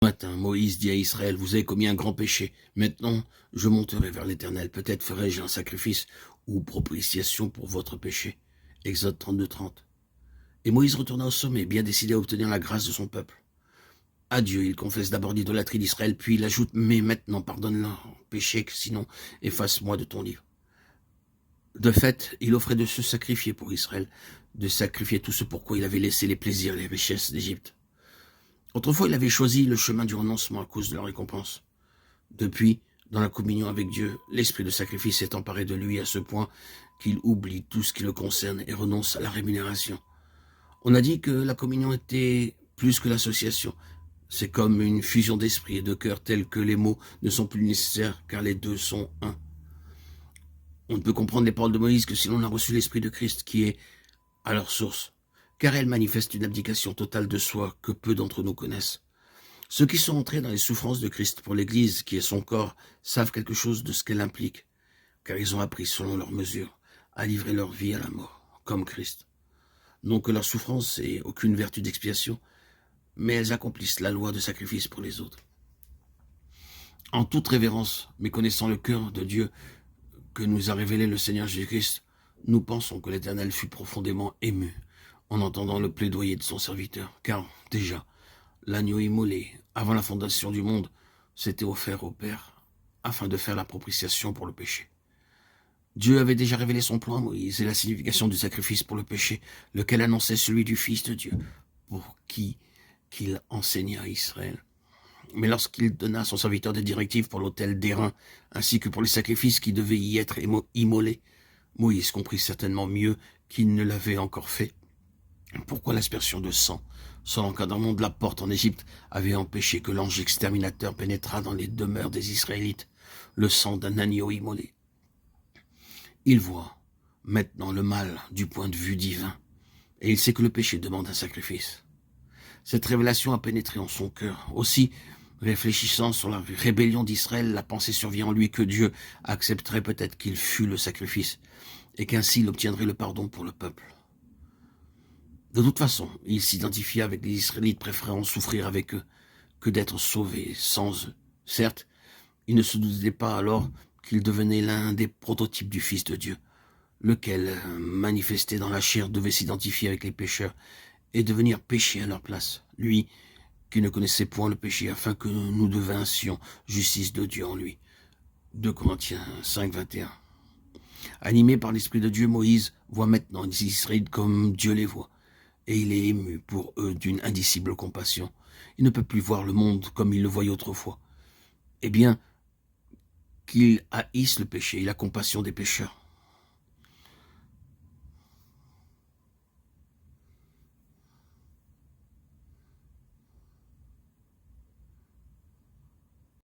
Matin, Moïse dit à Israël, vous avez commis un grand péché. Maintenant, je monterai vers l'Éternel. Peut-être ferai-je un sacrifice ou propitiation pour votre péché. Exode 32:30. Et Moïse retourna au sommet, bien décidé à obtenir la grâce de son peuple. À Dieu, il confesse d'abord l'idolâtrie d'Israël, puis il ajoute, mais maintenant, pardonne leur péché, sinon efface-moi de ton livre. De fait, il offrait de se sacrifier pour Israël, de sacrifier tout ce pourquoi il avait laissé les plaisirs et les richesses d'Égypte. Autrefois, il avait choisi le chemin du renoncement à cause de la récompense. Depuis, dans la communion avec Dieu, l'esprit de sacrifice s'est emparé de lui à ce point qu'il oublie tout ce qui le concerne et renonce à la rémunération. On a dit que la communion était plus que l'association. C'est comme une fusion d'esprit et de cœur telle que les mots ne sont plus nécessaires car les deux sont un. On ne peut comprendre les paroles de Moïse que si l'on a reçu l'esprit de Christ qui est à leur source, car elle manifeste une abdication totale de soi que peu d'entre nous connaissent. Ceux qui sont entrés dans les souffrances de Christ pour l'Église, qui est son corps, savent quelque chose de ce qu'elle implique, car ils ont appris, selon leur mesure, à livrer leur vie à la mort, comme Christ. Non que leur souffrance ait aucune vertu d'expiation, mais elles accomplissent la loi de sacrifice pour les autres. En toute révérence, méconnaissant le cœur de Dieu que nous a révélé le Seigneur Jésus-Christ, nous pensons que l'Éternel fut profondément ému en entendant le plaidoyer de son serviteur, car déjà, l'agneau immolé, avant la fondation du monde, s'était offert au Père, afin de faire la propitiation pour le péché. Dieu avait déjà révélé son plan à Moïse et la signification du sacrifice pour le péché, lequel annonçait celui du Fils de Dieu, pour qui qu'il enseigna à Israël. Mais lorsqu'il donna à son serviteur des directives pour l'autel d'airain, ainsi que pour les sacrifices qui devaient y être immolés, Moïse comprit certainement mieux qu'il ne l'avait encore fait. Pourquoi l'aspersion de sang, sans l'encadrement de la porte en Égypte, avait empêché que l'ange exterminateur pénétrât dans les demeures des Israélites, le sang d'un agneau immolé. Il voit maintenant le mal du point de vue divin, et il sait que le péché demande un sacrifice. Cette révélation a pénétré en son cœur. Aussi, réfléchissant sur la rébellion d'Israël, la pensée survient en lui que Dieu accepterait peut-être qu'il fût le sacrifice, et qu'ainsi il obtiendrait le pardon pour le peuple. De toute façon, il s'identifia avec les Israélites, préférant souffrir avec eux que d'être sauvés sans eux. Certes, il ne se doutait pas alors qu'il devenait l'un des prototypes du Fils de Dieu, lequel, manifesté dans la chair, devait s'identifier avec les pécheurs et devenir péché à leur place, lui qui ne connaissait point le péché, afin que nous devinssions justice de Dieu en lui. 2 Corinthiens 5:21. Animé par l'Esprit de Dieu, Moïse voit maintenant les Israélites comme Dieu les voit, et il est ému pour eux d'une indicible compassion. Il ne peut plus voir le monde comme il le voyait autrefois. Eh bien, qu'il haïsse le péché et la compassion des pécheurs.